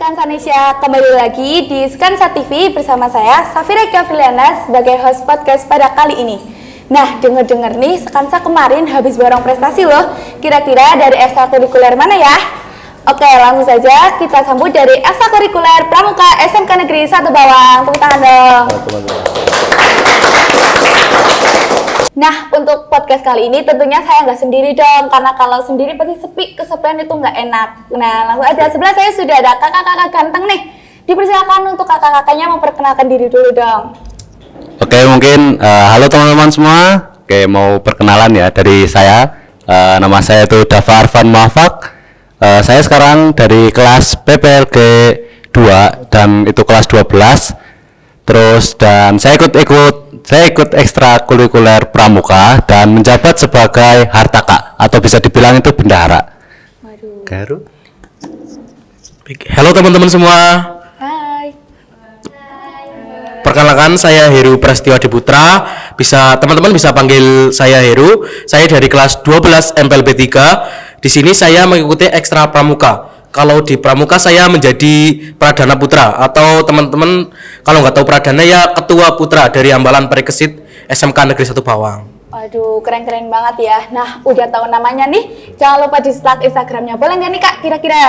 Skansanesia, kembali lagi di Skansa TV bersama saya Safira Kaviliana sebagai host podcast pada kali ini. Nah, denger-denger nih Skansa kemarin habis borong prestasi loh. Kira-kira dari ekstrakurikuler mana ya? Oke, langsung saja kita sambut dari ekstrakurikuler Pramuka SMK Negeri 1 Bawang. Tepuk tangan dong. Nah, untuk podcast kali ini tentunya saya nggak sendiri dong, karena kalau sendiri pasti sepi, kesepian itu nggak enak. Nah, langsung aja, sebelah saya sudah ada kakak-kakak ganteng nih. Dipersilakan untuk kakak-kakaknya memperkenalkan diri dulu dong. Oke, mungkin halo teman-teman semua. Oke, mau perkenalan ya dari saya. Nama saya itu Dava Arfan Muafak. Saya sekarang dari kelas PPLG 2 dan itu kelas 12. Terus dan saya ikut ekstrakurikuler Pramuka dan menjabat sebagai hartaka atau bisa dibilang itu bendahara. Waduh. Garu. Halo teman-teman semua. Hai. Perkenalkan saya Heru Prasetyo Adiputra. Teman-teman bisa panggil saya Heru. Saya dari kelas 12 MPLB 3. Di sini saya mengikuti ekstra Pramuka. Kalau di Pramuka saya menjadi Pradana Putra, atau teman-teman kalau nggak tahu Pradana ya Ketua Putra dari Ambalan Parikesit SMK Negeri 1 Bawang. Waduh, keren-keren banget ya. Nah, udah tahu namanya nih, jangan lupa di tag Instagramnya. Boleh nggak nih kak, kira-kira?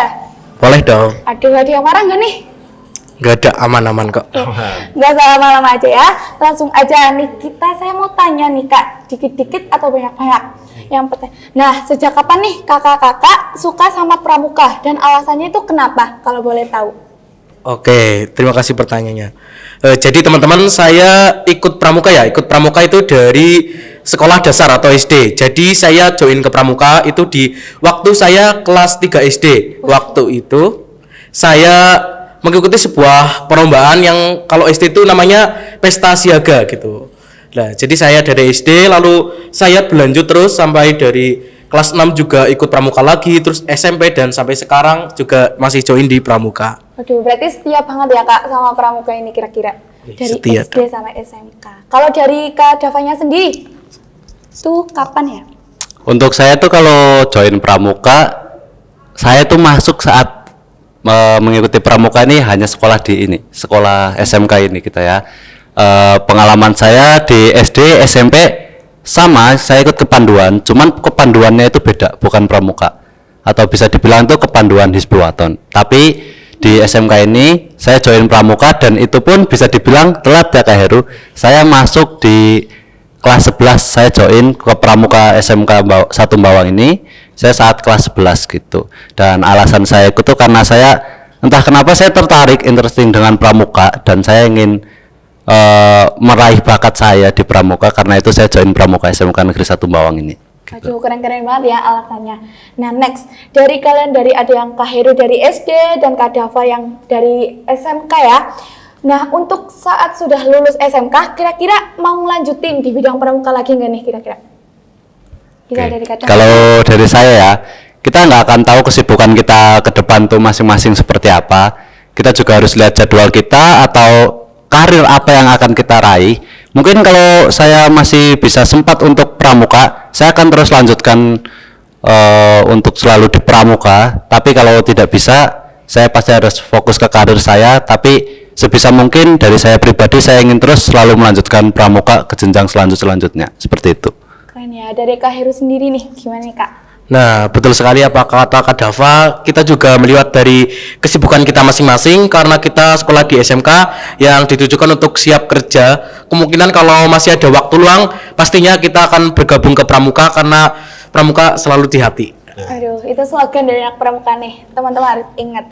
Boleh dong. Aduh, ada yang marah nggak nih? Nggak ada, aman-aman kok. Nggak salah lama aja ya. Langsung aja nih, saya mau tanya nih kak, dikit-dikit atau banyak-banyak? Yang pertama, nah sejak kapan nih kakak-kakak suka sama Pramuka dan alasannya itu kenapa kalau boleh tahu? Oke, terima kasih pertanyaannya. Jadi teman-teman, saya ikut Pramuka ya. Ikut Pramuka itu dari sekolah dasar atau SD. Jadi saya join ke Pramuka itu di waktu saya kelas 3 SD. Waktu itu saya mengikuti sebuah perlombaan yang kalau SD itu namanya Pesta Siaga gitu. Nah, jadi saya dari SD lalu saya berlanjut terus sampai dari kelas 6 juga ikut Pramuka lagi, terus SMP dan sampai sekarang juga masih join di Pramuka. Waduh, berarti setia banget ya kak sama Pramuka ini kira-kira dari setia, SD sama SMK. Kalau dari Kak Davanya sendiri, tuh kapan ya? Untuk saya tuh kalau join Pramuka, saya tuh masuk saat mengikuti Pramuka ini hanya sekolah sekolah SMK ini kita ya. Pengalaman saya di SD, SMP sama, saya ikut kepanduan, cuman kepanduannya itu beda, bukan Pramuka, atau bisa dibilang itu kepanduan Hizbul Waton. Tapi di SMK ini saya join Pramuka dan itu pun bisa dibilang telat ya Kak Heru. Saya masuk di kelas 11, saya join ke Pramuka SMK 1 Bawang ini, saya saat kelas 11 gitu. Dan alasan saya ikut tuh karena saya entah kenapa saya tertarik, interesting dengan Pramuka dan saya ingin meraih bakat saya di Pramuka, karena itu saya join Pramuka SMK Negeri 1 Bawang ini. Aduh, keren-keren banget ya alasannya. Nah, next, dari kalian ada yang Kak Heru dari SD dan Kak Dava yang dari SMK ya. Nah, untuk saat sudah lulus SMK, kira-kira mau lanjutin di bidang Pramuka lagi nggak nih kira-kira? Bisa dari Kak Dava. Kalau dari saya ya, kita nggak akan tahu kesibukan kita ke depan tuh masing-masing seperti apa. Kita juga harus lihat jadwal kita atau karir apa yang akan kita raih. Mungkin kalau saya masih bisa sempat untuk Pramuka, saya akan terus lanjutkan untuk selalu di Pramuka. Tapi kalau tidak bisa, saya pasti harus fokus ke karir saya. Tapi sebisa mungkin dari saya pribadi, saya ingin terus selalu melanjutkan Pramuka ke jenjang selanjutnya. Seperti itu. Keren ya. Dari Kak Heru sendiri nih, gimana nih Kak? Nah, betul sekali apa kata Kak Dava. Kita juga melihat dari kesibukan kita masing-masing, karena kita sekolah di SMK yang ditujukan untuk siap kerja. Kemungkinan kalau masih ada waktu luang, pastinya kita akan bergabung ke Pramuka, karena Pramuka selalu di hati. Aduh, itu slogan dari anak Pramuka nih, teman-teman harus ingat.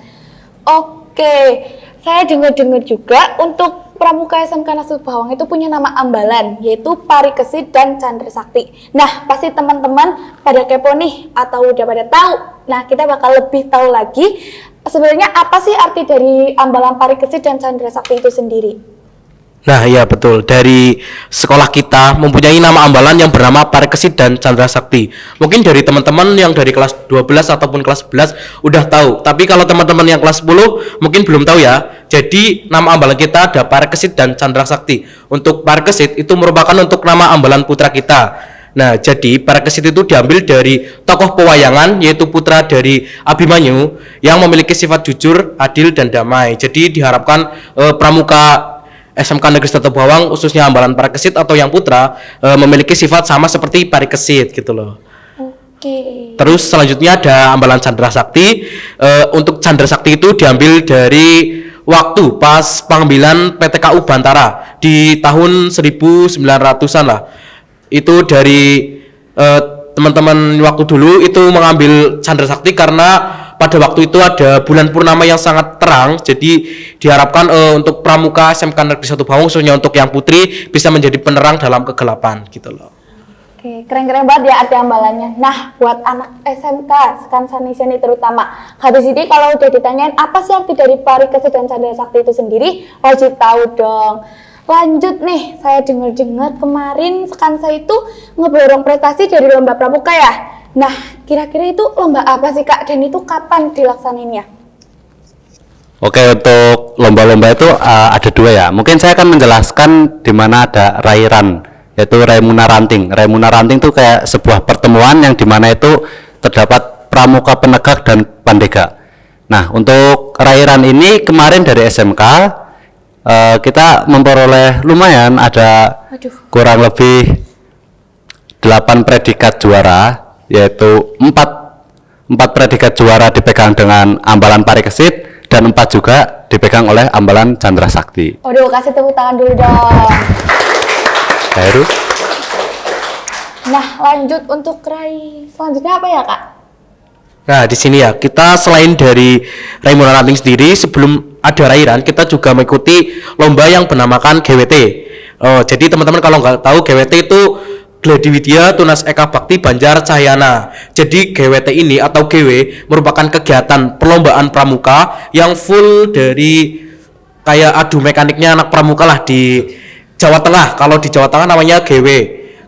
Oke, saya dengar-dengar juga untuk Pramuka SMK Negeri 1 Bawang itu punya nama ambalan, yaitu Parikesit dan Chandra Sakti. Nah, pasti teman-teman pada kepo nih, atau udah pada tahu. Nah, kita bakal lebih tahu lagi, sebenarnya apa sih arti dari ambalan Parikesit dan Chandra Sakti itu sendiri? Nah, iya betul. Dari sekolah kita mempunyai nama ambalan yang bernama Parikesit dan Chandra Sakti. Mungkin dari teman-teman yang dari kelas 12 ataupun kelas 11 udah tahu. Tapi kalau teman-teman yang kelas 10 mungkin belum tahu ya. Jadi nama ambalan kita ada Parikesit dan Chandra Sakti. Untuk Parikesit itu merupakan untuk nama ambalan putra kita. Nah, jadi Parikesit itu diambil dari tokoh pewayangan yaitu putra dari Abimanyu yang memiliki sifat jujur, adil dan damai. Jadi diharapkan pramuka SMK Negeri Satu Bawang khususnya Ambalan Parikesit atau yang putra memiliki sifat sama seperti Parikesit gitu loh. Oke. Terus selanjutnya ada Ambalan Chandra Sakti. Untuk Chandra Sakti itu diambil dari waktu pas pengambilan PTKU Bantara di tahun 1900-an lah. Itu dari teman-teman waktu dulu itu mengambil Chandra Sakti karena pada waktu itu ada bulan purnama yang sangat terang. Jadi diharapkan untuk pramuka SMK Negeri Satu Bawang khususnya untuk yang putri bisa menjadi penerang dalam kegelapan gitu loh. Oke, keren-keren banget ya arti ambalannya. Nah, buat anak SMK, Skansanisia ini terutama, habis ini kalau udah ditanyain apa sih arti dari Parikesit dan Chandra Sakti itu sendiri, wajib tahu dong. Lanjut nih, saya dengar-dengar kemarin Skansa itu ngeborong prestasi dari lomba pramuka ya. Nah, kira-kira itu lomba apa sih Kak? Dan itu kapan dilaksanainnya? Oke, untuk lomba-lomba itu ada dua ya. Mungkin saya akan menjelaskan di mana ada rairan, yaitu Raimuna Ranting. Raimuna Ranting itu kayak sebuah pertemuan yang di mana itu terdapat pramuka penegak dan pandega. Nah, untuk rairan ini kemarin dari SMK kita memperoleh lumayan, ada kurang lebih 8 predikat juara, yaitu 4 predikat juara dipegang dengan Ambalan Parikesit dan 4 juga dipegang oleh Ambalan Chandra Sakti. Waduh, kasih tepuk tangan dulu dong. Baru. Nah, lanjut untuk rai selanjutnya apa ya Kak? Nah, di sini ya, kita selain dari Raimuna Ranting sendiri, sebelum ada rairan, kita juga mengikuti lomba yang bernamakan GWT. Jadi teman-teman kalau nggak tahu, GWT itu Gladi Widya Tunas Eka Bakti Banjar Cahyana. Jadi GWT ini atau GW merupakan kegiatan perlombaan pramuka yang full dari kayak adu mekaniknya anak pramuka lah di Jawa Tengah. Kalau di Jawa Tengah namanya GW.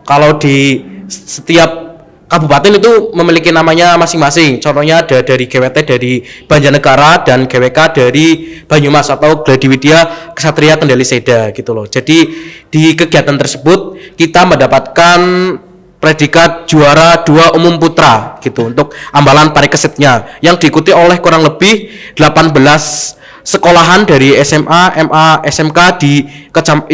Kalau di setiap kabupaten itu memiliki namanya masing-masing. Contohnya ada dari GWT dari Banjarnegara dan GWK dari Banyumas atau Gladi Widya Ksatria Kendali Seda gitu loh. Jadi di kegiatan tersebut kita mendapatkan predikat juara 2 umum putra gitu untuk Ambalan Parikesitnya yang diikuti oleh kurang lebih 18 sekolahan dari SMA, MA, SMK di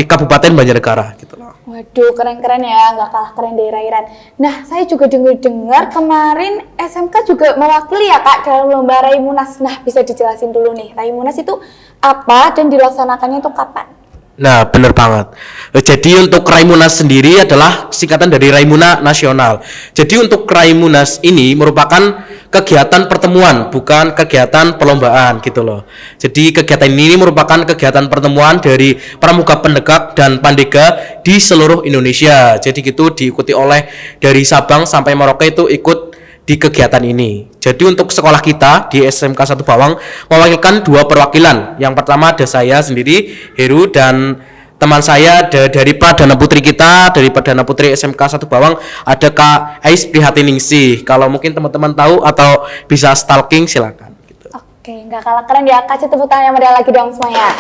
Kabupaten Banjarnegara gitu loh. Waduh, keren-keren ya, nggak kalah keren dari rairan. Nah, saya juga dengar kemarin SMK juga mewakili ya Kak dalam lomba Raimunas. Nah, bisa dijelasin dulu nih, Raimunas itu apa dan dilaksanakannya itu kapan? Nah, bener banget. Jadi untuk Raimunas sendiri adalah singkatan dari Raimuna Nasional. Jadi untuk Raimunas ini merupakan kegiatan pertemuan, bukan kegiatan perlombaan gitu loh. Jadi kegiatan ini merupakan kegiatan pertemuan dari pramuka penegak dan pandega di seluruh Indonesia. Jadi gitu diikuti oleh dari Sabang sampai Merauke itu ikut di kegiatan ini. Jadi untuk sekolah kita di SMK Satu Bawang mewakilkan 2 perwakilan. Yang pertama ada saya sendiri, Heru, dan teman saya dari Pradana Putri kita, dari Pradana Putri SMK Satu Bawang ada Kak Ais Prihatiningsih. Kalau mungkin teman-teman tahu atau bisa stalking silakan gitu. Oke, nggak kalah keren ya. Kasih tepuk tangan yang meriah lagi dong semuanya.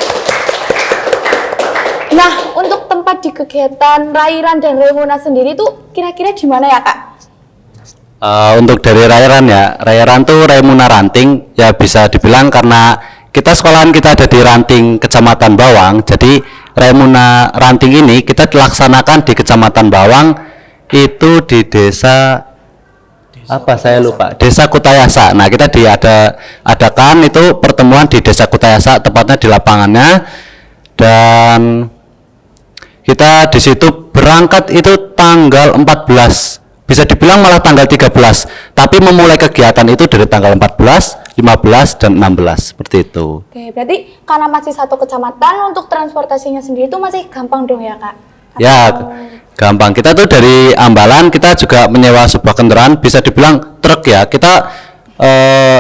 Nah, untuk tempat di kegiatan Rairan dan Raimunas sendiri tuh kira-kira di mana ya Kak? Untuk dari rairan ya, rairan tuh Raimuna Ranting ya, bisa dibilang karena kita sekolahan kita ada di Ranting Kecamatan Bawang, jadi Raimuna Ranting ini kita dilaksanakan di Kecamatan Bawang itu di desa apa saya lupa, Desa Kutayasa. Nah, kita adakan itu pertemuan di Desa Kutayasa, tepatnya di lapangannya, dan kita di situ berangkat itu tanggal 14, bisa dibilang malah tanggal 13, tapi memulai kegiatan itu dari tanggal 14, 15, dan 16, seperti itu. Oke, berarti karena masih satu kecamatan, untuk transportasinya sendiri itu masih gampang dong ya Kak? Ya, gampang. Kita tuh dari Ambalan, kita juga menyewa sebuah kendaraan, bisa dibilang truk ya. Kita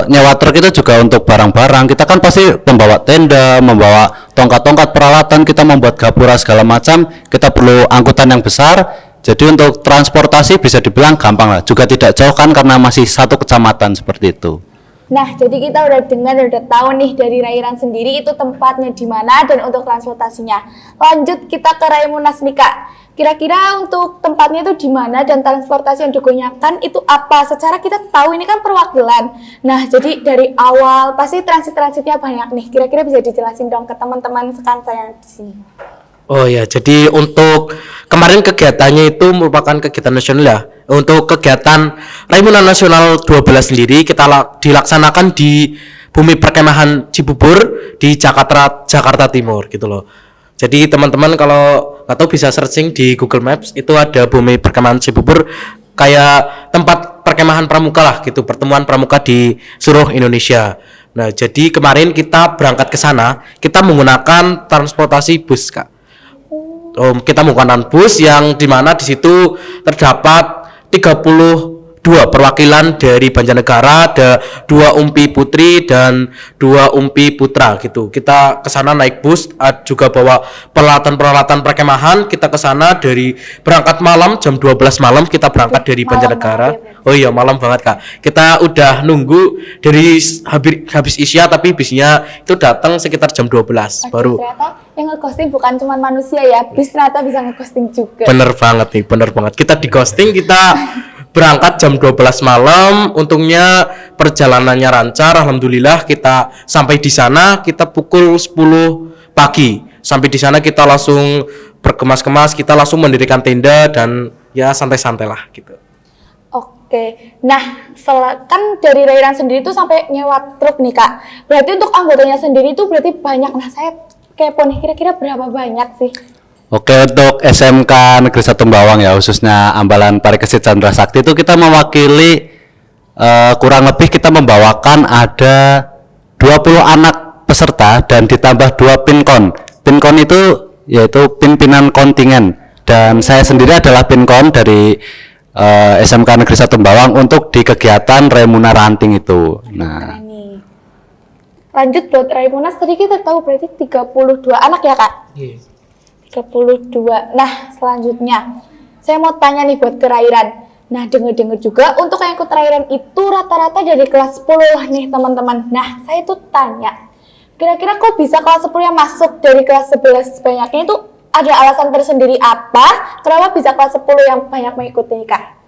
nyewa truk itu juga untuk barang-barang. Kita kan pasti membawa tenda, membawa tongkat-tongkat peralatan, kita membuat gapura segala macam, kita perlu angkutan yang besar. Jadi untuk transportasi bisa dibilang gampang lah, juga tidak jauh kan karena masih satu kecamatan seperti itu. Nah, jadi kita udah dengar, udah tahu nih dari Rairan sendiri itu tempatnya di mana dan untuk transportasinya. Lanjut kita ke Raimunas nih Kak. Kira-kira untuk tempatnya itu di mana dan transportasi yang digunakan itu apa? Secara kita tahu ini kan perwakilan. Nah, jadi dari awal pasti transit-transitnya banyak nih. Kira-kira bisa dijelasin dong ke teman-teman sekansa yang di sini. Oh ya, jadi untuk kemarin kegiatannya itu merupakan kegiatan nasional ya. Untuk kegiatan Raimuna Nasional 12 sendiri kita dilaksanakan di Bumi Perkemahan Cibubur di Jakarta Timur gitu loh. Jadi teman-teman kalau nggak tahu bisa searching di Google Maps, itu ada Bumi Perkemahan Cibubur, kayak tempat perkemahan pramuka lah gitu, pertemuan pramuka di seluruh Indonesia. Nah, jadi kemarin kita berangkat ke sana, kita menggunakan transportasi bus, Kak. Kita menggunakan bus yang dimana di situ terdapat 32 perwakilan dari Banjarnegara, ada 2 umpi putri dan 2 umpi putra gitu. Kita ke sana naik bus, juga bawa peralatan-peralatan perkemahan. Kita ke sana dari berangkat malam jam 12 malam, kita berangkat dari Banjarnegara. Oh iya, malam banget Kak. Kita udah nunggu dari habis isya, tapi bisnya itu datang sekitar jam 12 baru. Ternyata yang nge-ghosting bukan cuma manusia ya, bis ternyata bisa nge-ghosting juga. Bener banget nih, bener banget. Kita di ghosting, kita berangkat jam 12 malam. Untungnya perjalanannya lancar, alhamdulillah. Kita sampai di sana kita pukul 10 pagi. Sampai di sana kita langsung berkemas-kemas, kita langsung mendirikan tenda dan ya santai-santai lah gitu. Oke, nah kan dari Rairan sendiri tuh sampai nyewa truk nih Kak. Berarti untuk anggotanya sendiri tuh berarti banyak. Nah saya kepo nih, kira-kira berapa banyak sih? Oke, untuk SMK Negeri 1 Bawang ya, khususnya Ambalan Parikesit Chandra Sakti itu kita mewakili kurang lebih kita membawakan ada 20 anak peserta dan ditambah 2 pinkon. Pinkon itu yaitu pimpinan kontingen, dan saya sendiri adalah pinkon dari SMK Negeri 1 Bawang untuk di kegiatan Raimuna Ranting itu. Nah, lanjut buat Raimunas tadi kita tahu berarti 32 anak ya Kak? Iya. 32. Nah, selanjutnya saya mau tanya nih buat ke Rairan. Nah, dengar-dengar juga untuk yang ikut Rairan itu rata-rata dari kelas 10 nih, teman-teman. Nah, saya tuh tanya, kira-kira kok bisa kelas 10 yang masuk dari kelas 11 banyaknya itu ada alasan tersendiri apa? Kenapa bisa kelas 10 yang banyak mengikuti, Kak?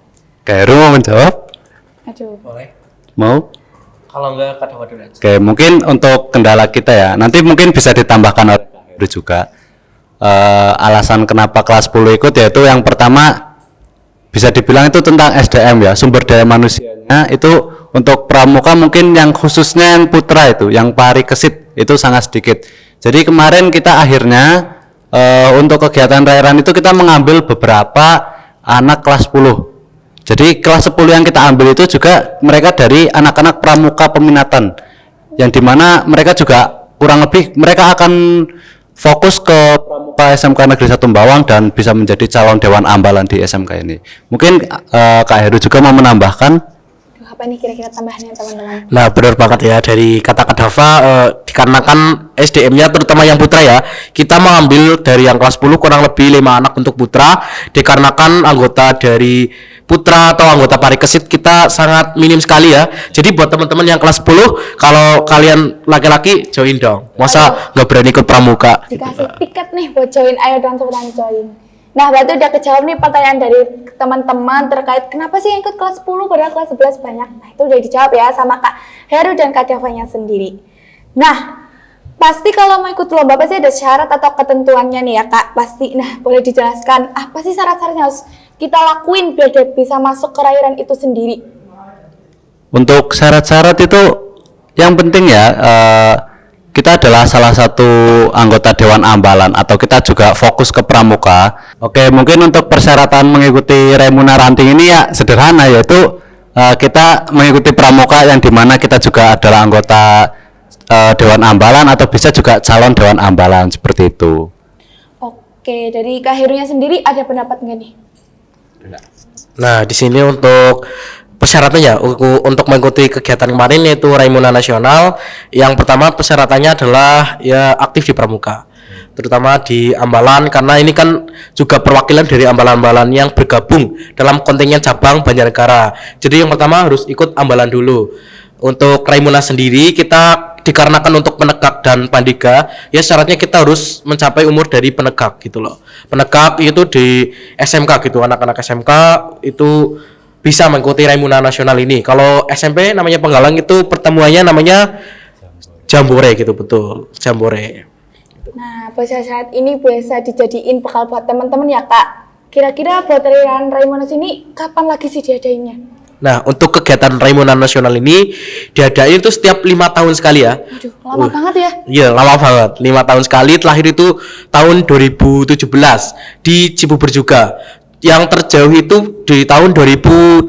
Kak Heru mau menjawab? Aduh. Boleh. Mau? Kalau enggak Kak Dawa dulu aja. Oke, mungkin untuk kendala kita ya, nanti mungkin bisa ditambahkan oleh Kak Heru juga. Alasan kenapa kelas 10 ikut yaitu yang pertama bisa dibilang itu tentang SDM ya, sumber daya manusianya itu untuk pramuka mungkin yang khususnya yang putra itu, yang parikesit itu sangat sedikit. Jadi kemarin kita akhirnya untuk kegiatan Rairan itu kita mengambil beberapa anak kelas 10. Jadi kelas 10 yang kita ambil itu juga mereka dari anak-anak pramuka peminatan, yang dimana mereka juga kurang lebih mereka akan fokus ke pramuka SMK Negeri 1 Bawang dan bisa menjadi calon Dewan Ambalan di SMK ini. Mungkin Kak Heru juga mau menambahkan. Apa nih kira-kira tambahannya teman-teman? Nah, benar banget ya dari kata Kak Dava, dikarenakan SDM-nya terutama yang putra ya, kita mengambil dari yang kelas 10 kurang lebih 5 anak untuk putra, dikarenakan anggota dari putra atau anggota parikesit kita sangat minim sekali ya. Jadi buat teman-teman yang kelas 10, kalau kalian laki-laki join dong. Masa nggak berani ikut pramuka? Dikasih tiket nih buat join, ayo dong cepetan join. Nah, berarti udah kejawab nih pertanyaan dari teman-teman terkait kenapa sih yang ikut kelas 10 padahal kelas 11 banyak. Nah, itu udah dijawab ya sama Kak Heru dan Kak Davanya sendiri. Nah, pasti kalau mau ikut lomba pasti ada syarat atau ketentuannya nih ya Kak. Pasti. Nah, boleh dijelaskan apa sih syarat-syaratnya harus kita lakuin biar dia bisa masuk ke Rairan itu sendiri? Untuk syarat-syarat itu yang penting ya, kita adalah salah satu anggota Dewan Ambalan atau kita juga fokus ke pramuka. Oke, mungkin untuk persyaratan mengikuti Raimuna Ranting ini ya sederhana, yaitu kita mengikuti pramuka yang dimana kita juga adalah anggota Dewan Ambalan atau bisa juga calon Dewan Ambalan seperti itu. Oke, dari Kak Herunya sendiri ada pendapat nggak nih? Nah, di sini untuk persyaratannya untuk mengikuti kegiatan kemarin yaitu Raimuna Nasional, yang pertama persyaratannya adalah ya aktif di pramuka. terutama di Ambalan, karena ini kan juga perwakilan dari Ambalan-Ambalan yang bergabung dalam kontingen cabang Banjarnegara. Jadi yang pertama harus ikut Ambalan dulu. Untuk Raimuna sendiri kita dikarenakan untuk penegak dan pandiga ya syaratnya kita harus mencapai umur dari penegak gitu loh. Penegak itu di SMK gitu, anak-anak SMK itu bisa mengikuti Raimuna nasional ini. Kalau SMP namanya penggalang itu pertemuannya namanya Jambore gitu, betul, Jambore. Nah, syarat ini biasa dijadiin bekal buat teman-teman ya Kak. Kira-kira buat Raimuna sini kapan lagi sih diadainnya? Nah, untuk kegiatan Raimuna nasional ini diadain itu setiap 5 tahun sekali ya. Aduh, lama banget ya. Iya, lama banget. 5 tahun sekali. Terakhir itu tahun 2017 di Cibubur juga. Yang terjauh itu di tahun 2012.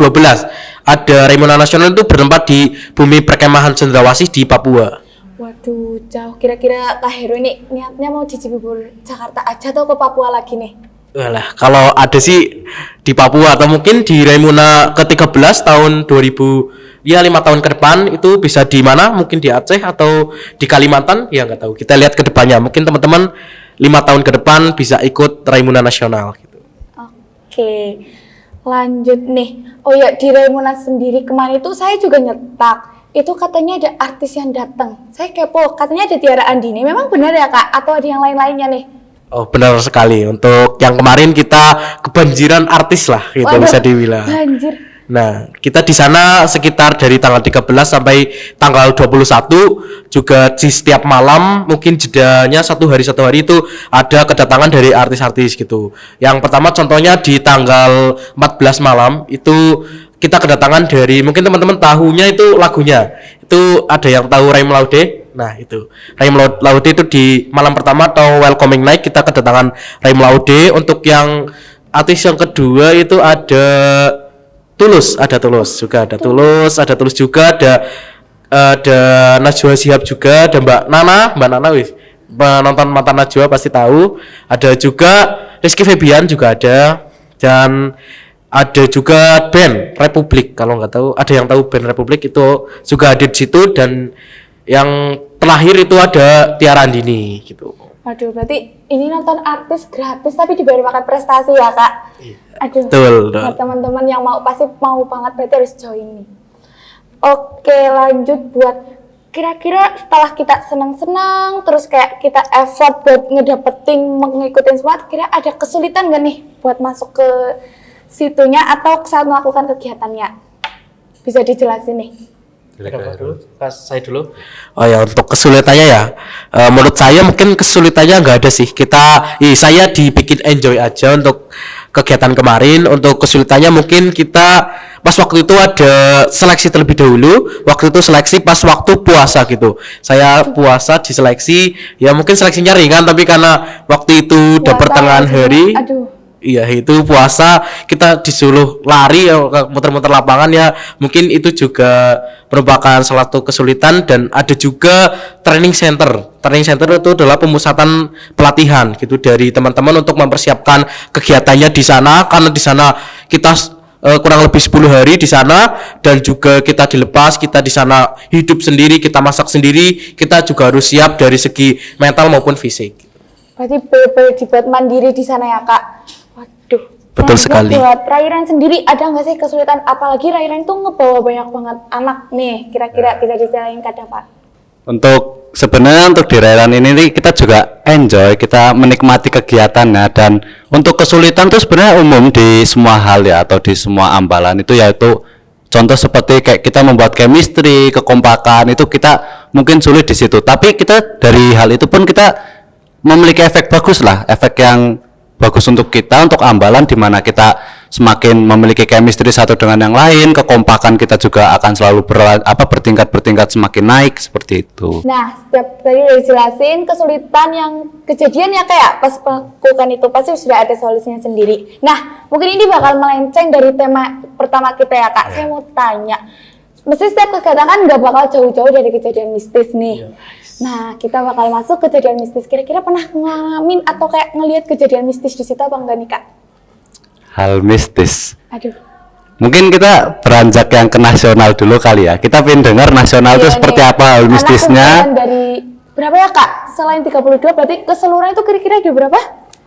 Ada Raimuna nasional itu bertempat di Bumi Perkemahan Cendrawasih di Papua. Waduh, jauh. Kira-kira Kak Heru ini niatnya mau di Cibubur Jakarta aja atau ke Papua lagi nih? Walah, kalau ada sih di Papua atau mungkin di Raimuna ke-13 tahun 2000 ya 5 tahun ke depan itu bisa di mana? Mungkin di Aceh atau di Kalimantan, ya nggak tahu. Kita lihat ke depannya. Mungkin teman-teman 5 tahun ke depan bisa ikut Raimuna nasional gitu. Oke, lanjut nih. Oh ya, di Raimuna sendiri kemarin itu saya juga nyetak. Itu katanya ada artis yang datang. Saya kepo, katanya ada Tiara Andini. Memang benar ya Kak? Atau ada yang lain-lainnya nih? Oh, benar sekali. Untuk yang kemarin kita kebanjiran artis lah, gitu. Waduh, bisa dibilang. banjir. Nah, kita di sana sekitar dari tanggal 13 sampai tanggal 21 juga di setiap malam mungkin jedanya satu hari itu ada kedatangan dari artis-artis gitu. Yang pertama contohnya di tanggal 14 malam itu kita kedatangan dari mungkin teman-teman tahunya itu lagunya. Itu ada yang tahu Raim Laude. Nah, itu Raim Laude itu di malam pertama atau welcoming night kita kedatangan Raim Laude. Untuk yang artis yang kedua itu ada Tulus juga, ada Tulus juga, ada Najwa Shihab juga, ada Mbak Nana wis penonton mantan Najwa pasti tahu. Ada juga Rizky Febian juga ada, dan ada juga band Republik. Kalau nggak tahu, ada yang tahu band Republik itu juga hadir di situ. Dan yang terakhir itu ada Tiara Andini gitu. Waduh, berarti ini nonton artis gratis tapi dibayar pakai prestasi ya Kak? Iya. Aduh, Betul. buat teman-teman yang mau pasti mau banget berarti harus join nih. Oke, lanjut buat kira-kira setelah kita senang-senang terus kayak kita effort buat ngedapetin mengikutin semua, kira ada kesulitan gak nih buat masuk ke situnya atau saat melakukan kegiatannya? Bisa dijelasin nih. Saya dulu. Oh ya, untuk kesulitannya ya, menurut saya mungkin kesulitannya nggak ada sih. Saya dibikin enjoy aja untuk kegiatan kemarin. Untuk kesulitannya mungkin kita pas waktu itu ada seleksi terlebih dahulu. Waktu itu seleksi pas waktu puasa gitu. Saya puasa di seleksi, ya mungkin seleksinya ringan tapi karena waktu itu udah pertengahan hari. Aduh. Iya, itu puasa kita disuruh lari ya, muter-muter lapangan ya, mungkin itu juga merupakan salah satu kesulitan. Dan ada juga training center itu adalah pemusatan pelatihan gitu dari teman-teman untuk mempersiapkan kegiatannya di sana, karena di sana kita kurang lebih 10 hari di sana, dan juga kita dilepas, kita di sana hidup sendiri, kita masak sendiri, kita juga harus siap dari segi mental maupun fisik. Berarti bener-bener dibuat mandiri di sana ya Kak? Waduh. Betul sekali. Buat Rairan sendiri ada nggak sih kesulitan? Apalagi Rairan tuh ngebawa banyak banget anak nih. Kira-kira bisa diceritain ke Pak? Untuk sebenarnya untuk di Rairan ini nih, kita juga enjoy, kita menikmati kegiatannya. Dan untuk kesulitan itu sebenarnya umum di semua hal ya, atau di semua ambalan itu, yaitu contoh seperti kayak kita membuat chemistry, kekompakan itu kita mungkin sulit di situ. Tapi kita dari hal itu pun kita memiliki efek bagus lah, efek yang bagus untuk kita, untuk ambalan, di mana kita semakin memiliki chemistry satu dengan yang lain, kekompakan kita juga akan selalu bertingkat semakin naik seperti itu. Nah, setiap tadi udah dijelasin kesulitan yang kejadian ya kayak pas melakukan itu pasti sudah ada solusinya sendiri. Nah, mungkin ini bakal melenceng dari tema pertama kita ya Kak. Saya mau tanya, mesti setiap kegiatan kan nggak bakal jauh-jauh dari kejadian mistis nih. Nah, kita bakal masuk kejadian mistis. Kira-kira pernah ngalamin atau kayak ngelihat kejadian mistis di situ apa enggak nih Kak? Hal mistis. Aduh. Mungkin kita beranjak yang ke nasional dulu kali ya. Kita pengen dengar nasional itu seperti apa hal mistisnya. Dari berapa ya Kak? Selain 32 berarti keseluruhan itu kira-kira ada berapa?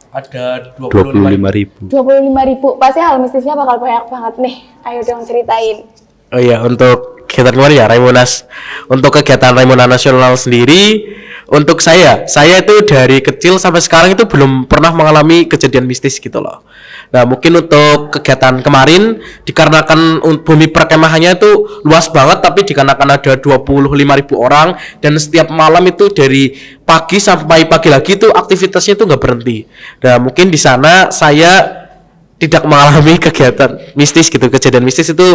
Ada 25.000. 25.000. Pasti hal mistisnya bakal banyak banget nih. Ayo dong ceritain. Oh iya, untuk kegiatan kemarin ya Raimonas. Untuk kegiatan Raimonas nasional sendiri, untuk saya itu dari kecil sampai sekarang itu belum pernah mengalami kejadian mistis gitu loh. Nah, mungkin untuk kegiatan kemarin dikarenakan bumi perkemahannya itu luas banget, tapi dikarenakan ada 25.000 orang dan setiap malam itu dari pagi sampai pagi lagi itu aktivitasnya itu nggak berhenti. Nah, mungkin di sana saya tidak mengalami kegiatan mistis gitu, kejadian mistis itu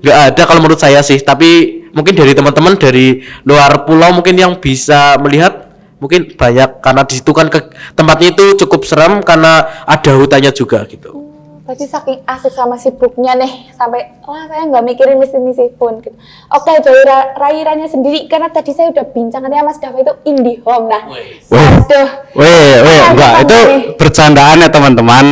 nggak ada kalau menurut saya sih. Tapi mungkin dari teman-teman dari luar pulau mungkin yang bisa melihat mungkin banyak, karena di situ kan tempatnya itu cukup serem karena ada hutannya juga gitu. Berarti saking asik sama sibuknya nih sampai wah saya nggak mikirin misi-misi pun gitu. Oke, dari rairannya sendiri karena tadi saya udah bincang katanya Mas Dava itu indie home. Nah, aduh. Enggak, itu bercandaan ya teman-teman.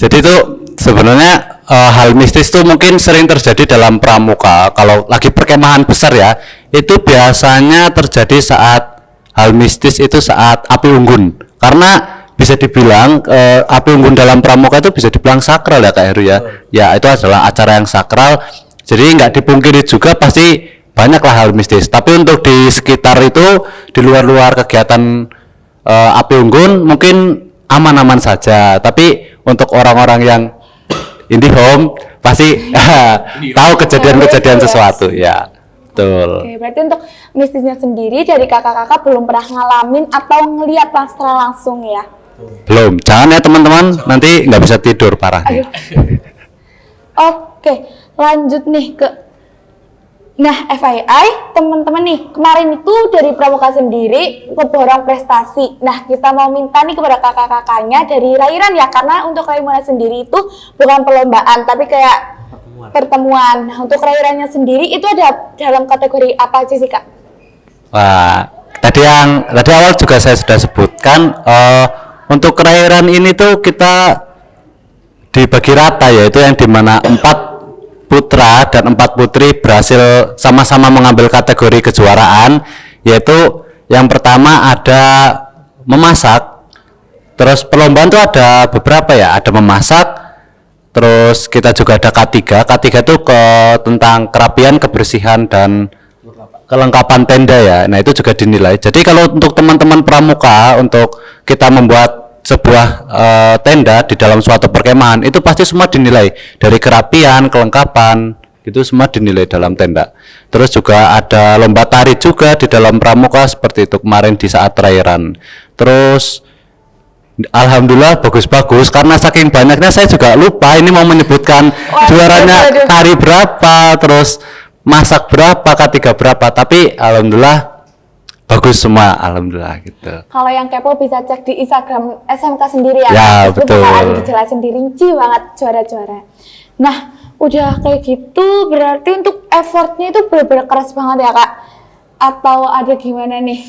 Jadi itu sebenarnya hal mistis itu mungkin sering terjadi dalam pramuka. Kalau lagi perkemahan besar ya, itu biasanya terjadi saat hal mistis itu saat api unggun. Karena bisa dibilang api unggun dalam pramuka itu bisa dibilang sakral ya Kak Heru ya. Ya itu adalah acara yang sakral. Jadi nggak dipungkiri juga pasti banyaklah hal mistis. Tapi untuk di sekitar itu, di luar-luar kegiatan api unggun mungkin aman-aman saja. Tapi untuk orang-orang yang indie home pasti tahu kejadian-kejadian sesuatu ya. Betul. Oke, berarti untuk mistisnya sendiri dari kakak-kakak belum pernah ngalamin atau ngelihat secara langsung ya? Belum, jangan ya teman-teman, nanti nggak bisa tidur parah nih. Oke, lanjut nih ke FYI teman-teman nih, kemarin itu dari pramuka sendiri keborong prestasi. Nah, kita mau minta nih kepada kakak-kakaknya dari Rairan ya, karena untuk Raimuna sendiri itu bukan perlombaan tapi kayak pertemuan. Nah, untuk Rairannya sendiri itu ada dalam kategori apa aja sih Kak? Wah, tadi awal juga saya sudah sebutkan. Untuk Rairan ini tuh kita dibagi rata, yaitu yang dimana 4 putra dan 4 putri berhasil sama-sama mengambil kategori kejuaraan, yaitu yang pertama ada memasak. Terus perlombaan tuh ada beberapa ya, ada memasak. Terus kita juga ada K3 itu tentang kerapian, kebersihan dan kelengkapan tenda ya. Nah, itu juga dinilai. Jadi kalau untuk teman-teman pramuka, untuk kita membuat sebuah tenda di dalam suatu perkemahan, itu pasti semua dinilai dari kerapian, kelengkapan, itu semua dinilai dalam tenda. Terus juga ada lomba tari juga di dalam pramuka seperti itu kemarin di saat Rairan. Terus alhamdulillah bagus-bagus, karena saking banyaknya saya juga lupa ini mau menyebutkan juaranya tari berapa, terus masak berapa, K3 berapa, tapi alhamdulillah bagus semua, alhamdulillah gitu. Kalau yang kepo bisa cek di Instagram SMK sendiri ya. Ya, itu betul. bakal dijelasin rinci banget juara-juara. Nah, udah kayak gitu berarti untuk effortnya itu benar-benar keras banget ya Kak? Atau ada gimana nih?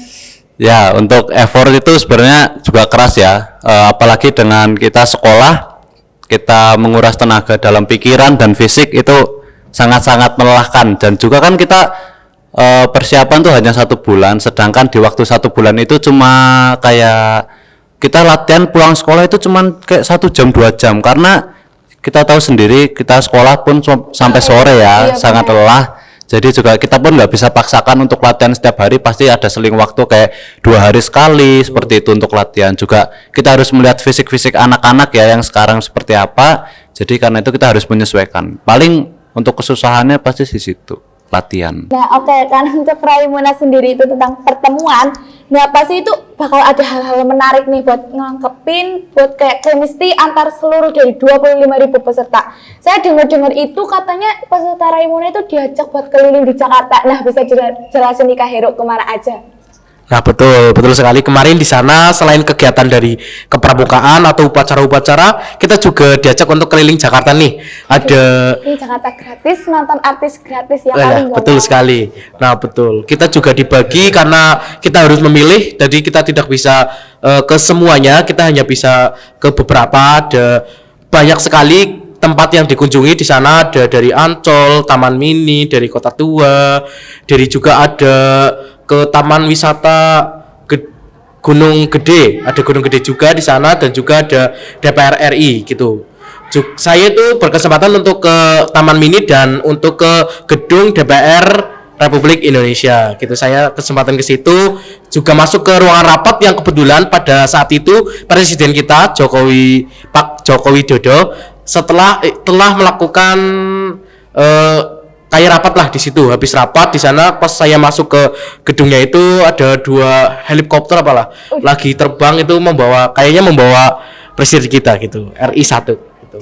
Ya, untuk effort itu sebenarnya juga keras ya, apalagi dengan kita sekolah, kita menguras tenaga dalam pikiran dan fisik itu sangat-sangat melelahkan. Dan juga kan kita persiapan tuh hanya 1 bulan, sedangkan di waktu 1 bulan itu cuma kayak kita latihan pulang sekolah itu cuma kayak 1 jam 2 jam, karena kita tahu sendiri kita sekolah pun sampai sore ya, sangat lelah. Jadi juga kita pun nggak bisa paksakan untuk latihan setiap hari, pasti ada seling waktu kayak 2 hari sekali seperti itu untuk latihan. Juga kita harus melihat fisik-fisik anak-anak ya yang sekarang seperti apa. Jadi karena itu kita harus menyesuaikan. Paling untuk kesusahannya pasti di situ, latihan. Nah, oke, karena untuk Raimuna sendiri itu tentang pertemuan, nah pasti itu bakal ada hal-hal menarik nih buat ngangkepin, buat kayak chemistry antar seluruh dari 25.000 peserta. Saya dengar-dengar itu katanya peserta Raimuna itu diajak buat keliling di Jakarta. Nah, bisa jelasin nih Kak Heru kemana aja? Nah, betul sekali. Kemarin di sana selain kegiatan dari kepramukaan atau upacara-upacara, kita juga diajak untuk keliling Jakarta nih. Ada ini Jakarta gratis, nonton artis gratis ya ya, betul sekali. Nah, betul. Kita juga dibagi karena kita harus memilih, jadi kita tidak bisa ke semuanya, kita hanya bisa ke beberapa. Ada banyak sekali tempat yang dikunjungi di sana, ada dari Ancol, Taman Mini, dari Kota Tua, dari juga ada ke Taman Wisata Gunung Gede, ada Gunung Gede juga di sana dan juga ada DPR RI gitu. Saya itu berkesempatan untuk ke Taman Mini dan untuk ke gedung DPR Republik Indonesia gitu. Saya kesempatan ke situ, juga masuk ke ruangan rapat yang kebetulan pada saat itu presiden kita Pak Jokowi Dodo telah melakukan kayak rapat lah di situ. Habis rapat di sana, pas saya masuk ke gedungnya itu ada 2 helikopter apalah lagi terbang itu membawa presiden kita gitu, RI 1 gitu.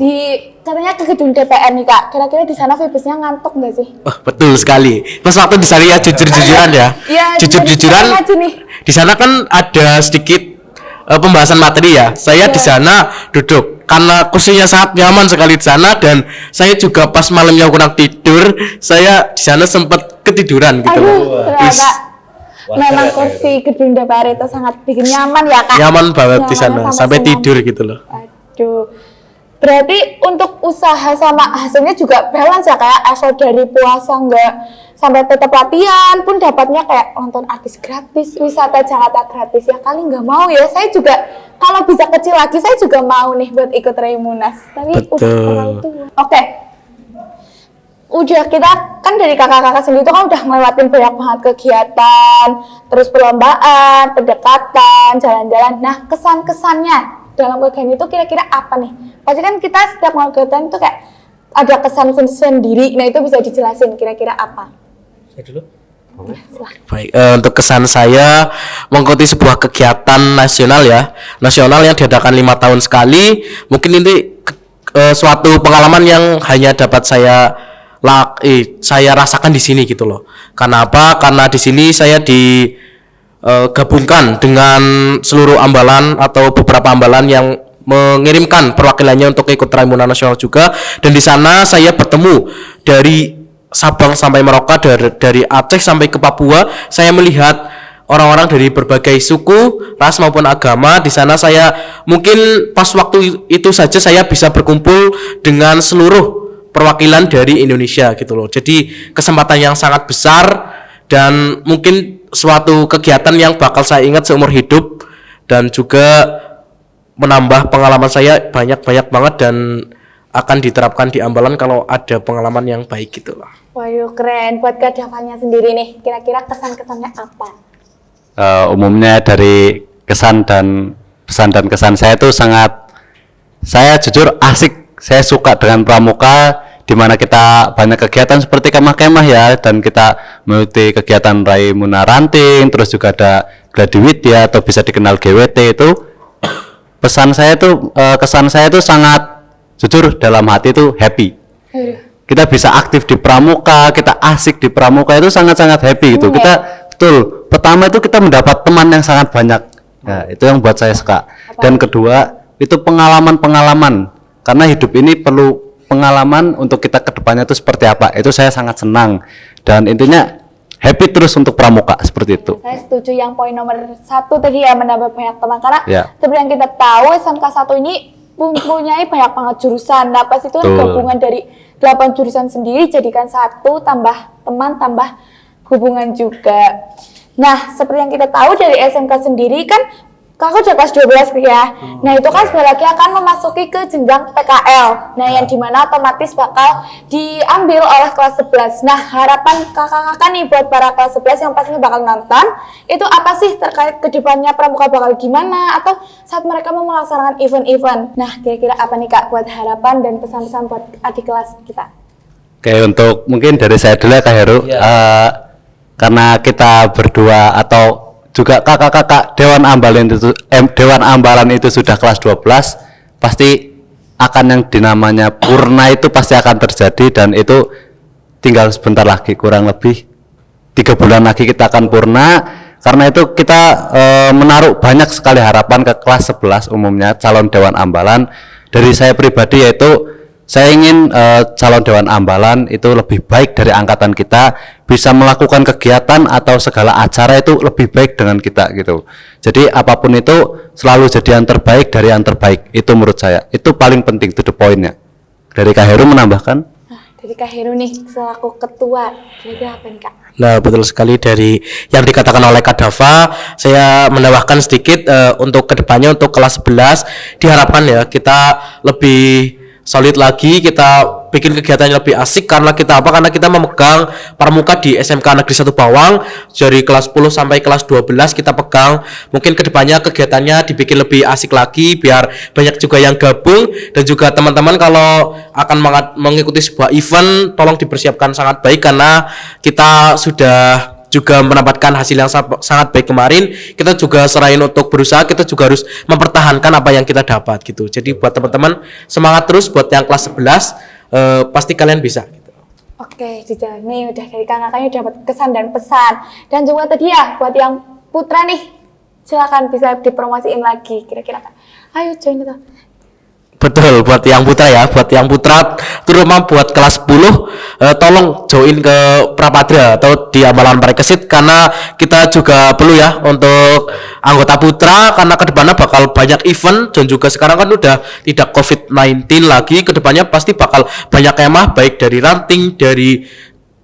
Katanya ke gedung DPR nih Kak, kira-kira di sana vibesnya ngantuk nggak sih? Oh, betul sekali. Pas waktu di sana ya jujur-jujuran ya. Iya, Jujur-jujuran. aja nih. Di sana kan ada sedikit pembahasan materi ya. Saya di sana duduk karena kursinya sangat nyaman sekali di sana, dan saya juga pas malamnya kurang tidur, saya di sana sempat ketiduran gitu. Aduh, ternyata memang kursi gedung DPR itu sangat bikin nyaman ya Kak? Nyaman banget di Nyamannya sana, sampai senang. tidur gitu loh. Aduh, berarti untuk usaha sama hasilnya juga balance ya, kayak asal dari puasa nggak sampai tetap latihan pun dapatnya kayak nonton artis gratis, wisata Jakarta gratis, ya kali nggak mau ya. Saya juga kalau bisa kecil lagi saya juga mau nih buat ikut Raimunas, tapi udah terlalu tua. Oke. Udah, kita kan dari kakak-kakak sendiri itu kan udah ngelewatin banyak banget kegiatan, terus perlombaan, pendekatan, jalan-jalan. Nah, kesan-kesannya dalam kegiatan itu kira-kira apa nih? Pasti kan kita setiap kegiatan itu kayak ada kesan sendiri. Nah, itu bisa dijelasin kira-kira apa? Saya dulu. Baik, untuk kesan saya mengikuti sebuah kegiatan nasional yang diadakan 5 tahun sekali. Mungkin ini suatu pengalaman yang hanya dapat saya rasakan di sini gitu loh. Karena apa? Karena di sini saya digabungkan dengan seluruh ambalan atau beberapa ambalan yang mengirimkan perwakilannya untuk ikut Raimunas Nasional juga, dan di sana saya bertemu dari Sabang sampai Merauke, dari Aceh sampai ke Papua. Saya melihat orang-orang dari berbagai suku, ras maupun agama. Di sana saya mungkin pas waktu itu saja saya bisa berkumpul dengan seluruh perwakilan dari Indonesia gitu loh. Jadi kesempatan yang sangat besar dan mungkin suatu kegiatan yang bakal saya ingat seumur hidup, dan juga menambah pengalaman saya banyak banget dan akan diterapkan di ambalan kalau ada pengalaman yang baik gitu lah. Waduh, keren. Buat Kak Davannya sendiri nih, kira-kira kesan-kesannya apa? Umumnya dari kesan dan pesan dan kesan saya itu saya jujur asik. Saya suka dengan pramuka, di mana kita banyak kegiatan seperti kemah-kemah ya, dan kita mengikuti kegiatan Raimunas Ranting, terus juga ada Gladiwidya atau bisa dikenal GWT itu. Kesan saya itu sangat jujur, dalam hati itu happy. Kita bisa aktif di pramuka, kita asik di pramuka, itu sangat-sangat happy gitu. Kita betul, pertama itu kita mendapat teman yang sangat banyak. Ya, itu yang buat saya suka. Dan kedua, itu pengalaman-pengalaman. Karena hidup ini perlu pengalaman untuk kita ke depannya itu seperti apa. Itu saya sangat senang. Dan intinya happy terus untuk pramuka seperti itu. Saya setuju yang poin nomor 1 tadi ya, menambah banyak teman. Karena Ya. seperti yang kita tahu, SMK 1 ini mempunyai banyak banget jurusan. Nah, pas itu kan gabungan dari 8 jurusan sendiri, jadikan 1, tambah teman, tambah hubungan juga. Nah, seperti yang kita tahu dari SMK sendiri kan, kakak udah kelas 12 ya. Nah, itu kan sebentar lagi akan memasuki ke jenjang PKL. Nah, yang dimana otomatis bakal diambil oleh kelas 11. Nah, harapan kakak-kakak nih buat para kelas 11 yang pastinya bakal nonton, itu apa sih terkait kedepannya pramuka bakal gimana, atau saat mereka mau melaksanakan event-event. Nah, kira-kira apa nih Kak buat harapan dan pesan-pesan buat adik kelas kita? Oke, untuk mungkin dari saya dulu ya Kak Heru. Karena kita berdua atau juga kakak-kakak Dewan Ambalan itu sudah kelas 12, pasti akan yang dinamanya purna itu pasti akan terjadi, dan itu tinggal sebentar lagi, kurang lebih 3 bulan lagi kita akan purna. Karena itu kita menaruh banyak sekali harapan ke kelas 11 umumnya calon Dewan Ambalan. Dari saya pribadi yaitu saya ingin calon Dewan Ambalan itu lebih baik dari angkatan kita, bisa melakukan kegiatan atau segala acara itu lebih baik dengan kita gitu. Jadi apapun itu selalu jadi yang terbaik dari yang terbaik, itu menurut saya itu paling penting, to the point-nya. Dari Kak Heru menambahkan? dari Kak Heru nih selaku ketua, kira-kira apa nih Kak? Nah, betul sekali dari yang dikatakan oleh Kak Dava, saya menambahkan sedikit untuk kedepannya untuk kelas 11 diharapkan ya kita lebih solid lagi, kita bikin kegiatannya lebih asik karena kita apa? Karena kita memegang pramuka di SMK Negeri 1 Bawang dari kelas 10 sampai kelas 12 kita pegang. Mungkin kedepannya kegiatannya dibikin lebih asik lagi biar banyak juga yang gabung dan juga teman-teman kalau akan mengikuti sebuah event tolong dipersiapkan sangat baik karena kita sudah juga mendapatkan hasil yang sangat baik kemarin. Kita juga selain untuk berusaha, kita juga harus mempertahankan apa yang kita dapat gitu. Jadi buat teman-teman semangat terus buat yang kelas 11 pasti kalian bisa gitu. Oke, dijalani udah dari kakaknya dapat kesan dan pesan. Dan juga tadi ya buat yang putra nih, silakan bisa dipromosiin lagi kira-kira Kak. Ayo join itu. Betul, buat yang putra ya, buat yang putra terutama buat kelas 10 tolong join ke Prapadra atau di amalan Parikesit karena kita juga perlu ya untuk anggota putra karena kedepannya bakal banyak event dan juga sekarang kan udah tidak COVID-19 lagi, kedepannya pasti bakal banyak kemah baik dari ranting, dari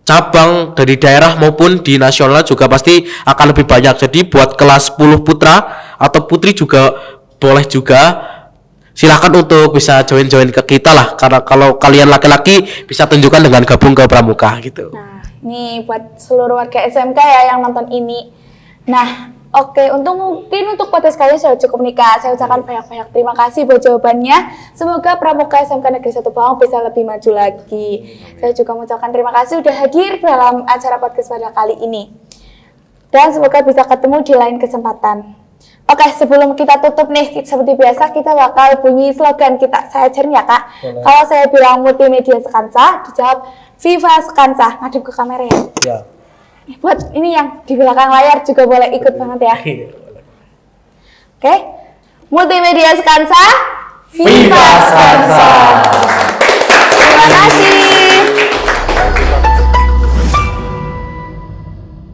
cabang, dari daerah maupun di nasional juga pasti akan lebih banyak. Jadi buat kelas 10 putra atau putri juga boleh juga silahkan untuk bisa join ke kita lah karena kalau kalian laki-laki bisa tunjukkan dengan gabung ke pramuka gitu. Nah, ini buat seluruh warga SMK ya yang nonton ini. Nah, oke, mungkin untuk podcast kalian sudah cukup nih Kak. Saya ucapkan banyak-banyak terima kasih buat jawabannya. Semoga pramuka SMK Negeri 1 Bawang bisa lebih maju lagi. Saya juga mengucapkan terima kasih udah hadir dalam acara podcast pada kali ini. Dan semoga bisa ketemu di lain kesempatan. Oke, sebelum kita tutup nih, seperti biasa kita bakal bunyi slogan kita. Saya ajarin ya Kak. Kalau saya bilang multimedia Sekansa, dijawab Viva Sekansa. Ngadep ke kamera ya. Ya. Buat ini yang di belakang layar juga boleh ikut banget ya. Oke, multimedia Sekansa, Viva Sekansa. Terima kasih.